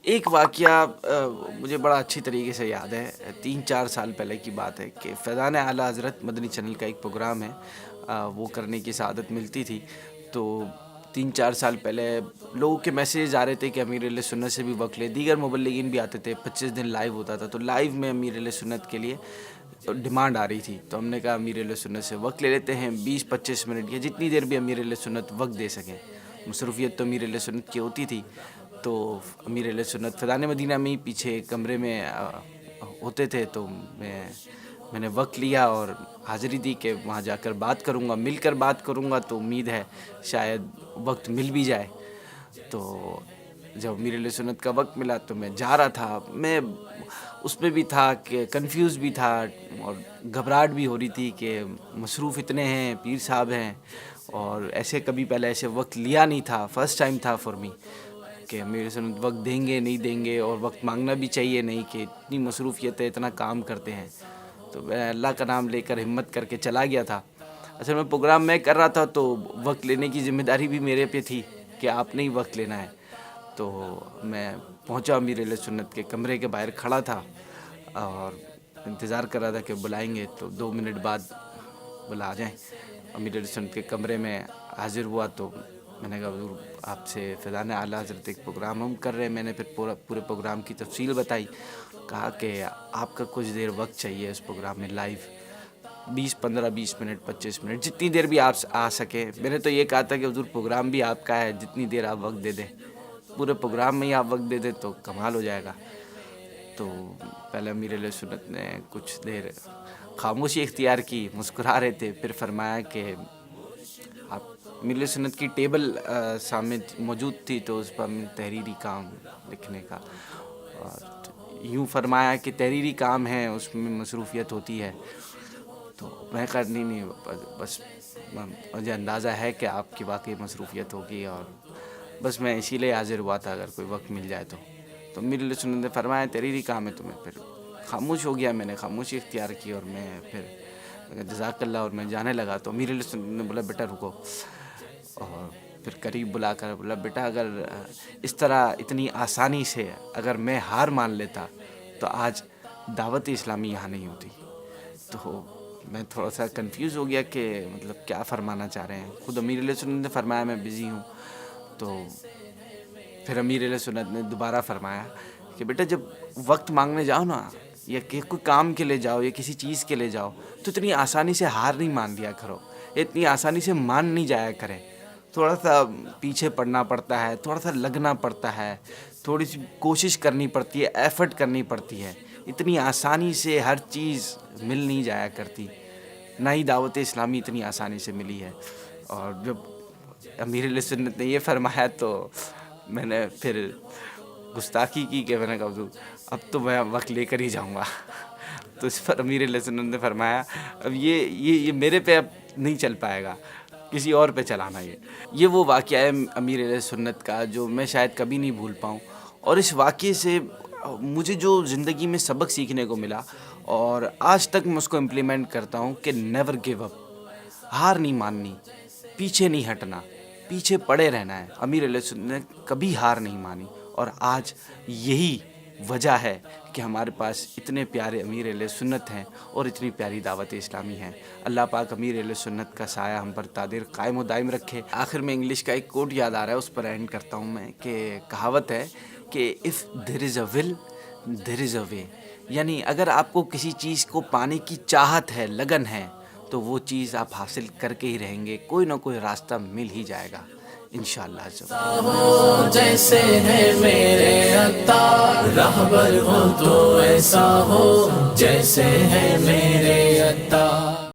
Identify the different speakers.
Speaker 1: ایک واقعہ مجھے بڑا اچھی طریقے سے یاد ہے. 3-4 سال پہلے کی بات ہے کہ فیضان اعلیٰ حضرت مدنی چینل کا ایک پروگرام ہے، وہ کرنے کی سعادت ملتی تھی. تو 3-4 سال پہلے لوگوں کے میسیج آ رہے تھے کہ امیر اہل سنت سے بھی وقت لے. دیگر مبلغین بھی آتے تھے. 25 دن لائیو ہوتا تھا. تو لائیو میں امیر اہل سنت کے لیے ڈیمانڈ آ رہی تھی. تو ہم نے کہا امیر اہل سنت سے وقت لے لیتے ہیں 20-25 منٹ یا جتنی دیر بھی امیر اہل سنت وقت دے سکیں. مصروفیت تو امیر اہل سنت کی ہوتی تھی. تو امیر اہل سنت فیضان مدینہ میں ہی پیچھے کمرے میں ہوتے تھے. تو میں نے وقت لیا اور حاضری دی کہ وہاں جا کر بات کروں گا، مل کر بات کروں گا. تو امید ہے شاید وقت مل بھی جائے. تو جب امیر اہل سنت کا وقت ملا تو میں جا رہا تھا. میں اس میں بھی تھا کہ کنفیوز بھی تھا اور گھبراہٹ بھی ہو رہی تھی کہ مصروف اتنے ہیں، پیر صاحب ہیں، اور ایسے کبھی پہلے ایسے وقت لیا نہیں تھا. فرسٹ ٹائم تھا فار می کہ امیر سنت وقت دیں گے نہیں دیں گے، اور وقت مانگنا بھی چاہیے نہیں کہ اتنی مصروفیت ہے، اتنا کام کرتے ہیں. تو میں اللہ کا نام لے کر ہمت کر کے چلا گیا تھا. اصل میں پروگرام میں کر رہا تھا تو وقت لینے کی ذمہ داری بھی میرے پہ تھی کہ آپ نے ہی وقت لینا ہے. تو میں پہنچا امیر اہل سنت کے کمرے کے باہر کھڑا تھا اور انتظار کر رہا تھا کہ بلائیں گے. تو 2 منٹ بعد بلا آ جائیں. امیر اہل سنت کے کمرے میں حاضر ہوا. تو میں نے کہا حضور آپ سے فیضان اعلیٰ حضرت ایک پروگرام ہم کر رہے ہیں. میں نے پھر پورے پروگرام کی تفصیل بتائی. کہا کہ آپ کا کچھ دیر وقت چاہیے اس پروگرام میں لائیو، 20 منٹ 25 منٹ جتنی دیر بھی آپ آ سکیں. میں نے تو یہ کہا تھا کہ حضور پروگرام بھی آپ کا ہے، جتنی دیر آپ وقت دے دیں، پورے پروگرام میں ہی آپ وقت دے دیں تو کمال ہو جائے گا. تو پہلے امیر اہل سنت نے کچھ دیر خاموشی اختیار کی، مسکرا رہے تھے. پھر فرمایا کہ آپ امیر اہل سنت کی ٹیبل سامنے موجود تھی تو اس پر تحریری کام لکھنے کا، اور یوں فرمایا کہ تحریری کام ہے اس میں مصروفیت ہوتی ہے. تو میں کہا نہیں بس مجھے اندازہ ہے کہ آپ کی واقعی مصروفیت ہوگی، اور بس میں اسی لیے حاضر ہوا تھا اگر کوئی وقت مل جائے تو. تو امیر اہل سنت نے فرمایا تحریری کام ہے. تو میں پھر خاموش ہو گیا. میں نے خاموشی اختیار کی اور میں پھر جزاک اللہ اور میں جانے لگا. تو امیر اہل سنت نے بولا بیٹا رکو، اور پھر قریب بلا کر بولا بیٹا اگر اس طرح اتنی آسانی سے اگر میں ہار مان لیتا تو آج دعوت اسلامی یہاں نہیں ہوتی. تو میں تھوڑا سا کنفیوز ہو گیا کہ مطلب کیا فرمانا چاہ رہے ہیں. خود امیر علیہ سنت نے فرمایا میں بزی ہوں. تو پھر امیر علیہ سنت نے دوبارہ فرمایا کہ بیٹا جب وقت مانگنے جاؤ نا، یا کہ کوئی کام کے لیے جاؤ یا کسی چیز کے لیے جاؤ، تو اتنی آسانی سے ہار نہیں مان لیا کرو، اتنی آسانی سے مان نہیں جایا کرے. تھوڑا سا پیچھے پڑنا پڑتا ہے، تھوڑا سا لگنا پڑتا ہے، تھوڑی سی کوشش کرنی پڑتی ہے، ایفرٹ کرنی پڑتی ہے. اتنی آسانی سے ہر چیز مل نہیں جایا کرتی، نہ ہی دعوت اسلامی اتنی آسانی سے ملی ہے. اور جب امیر علیہ سنت نے یہ فرمایا تو میں نے پھر گستاخی کی کہ میں نے کہا حضور اب تو میں وقت لے کر ہی جاؤں گا. تو اس پر امیر علیہ سنت نے فرمایا اب یہ میرے پہ اب نہیں چل پائے گا، کسی اور پہ چلانا. یہ وہ واقعہ ہے امیر علیہ سنت کا جو میں شاید کبھی نہیں بھول پاؤں. اور اس واقعے سے مجھے جو زندگی میں سبق سیکھنے کو ملا، اور آج تک میں اس کو امپلیمنٹ کرتا ہوں کہ نیور گیو اپ، ہار نہیں ماننی، پیچھے نہیں ہٹنا، پیچھے پڑے رہنا ہے. امیر علیہ سنت نے کبھی ہار نہیں مانی، اور آج یہی وجہ ہے کہ ہمارے پاس اتنے پیارے امیر اہل سنت ہیں اور اتنی پیاری دعوت اسلامی ہے. اللہ پاک امیر اہل سنت کا سایہ ہم پر تادر قائم و دائم رکھے. آخر میں انگلش کا ایک کوٹ یاد آ رہا ہے، اس پر اینڈ کرتا ہوں میں، کہ کہاوت ہے کہ اف دیر از اے ول دیر از اے وے. یعنی اگر آپ کو کسی چیز کو پانے کی چاہت ہے، لگن ہے، تو وہ چیز آپ حاصل کر کے ہی رہیں گے. کوئی نہ کوئی راستہ مل ہی جائے گا انشاءاللہ.
Speaker 2: ہو جیسے ہے میرے عطار، رہبر ہو تو ایسا ہو جیسے ہے میرے عطار.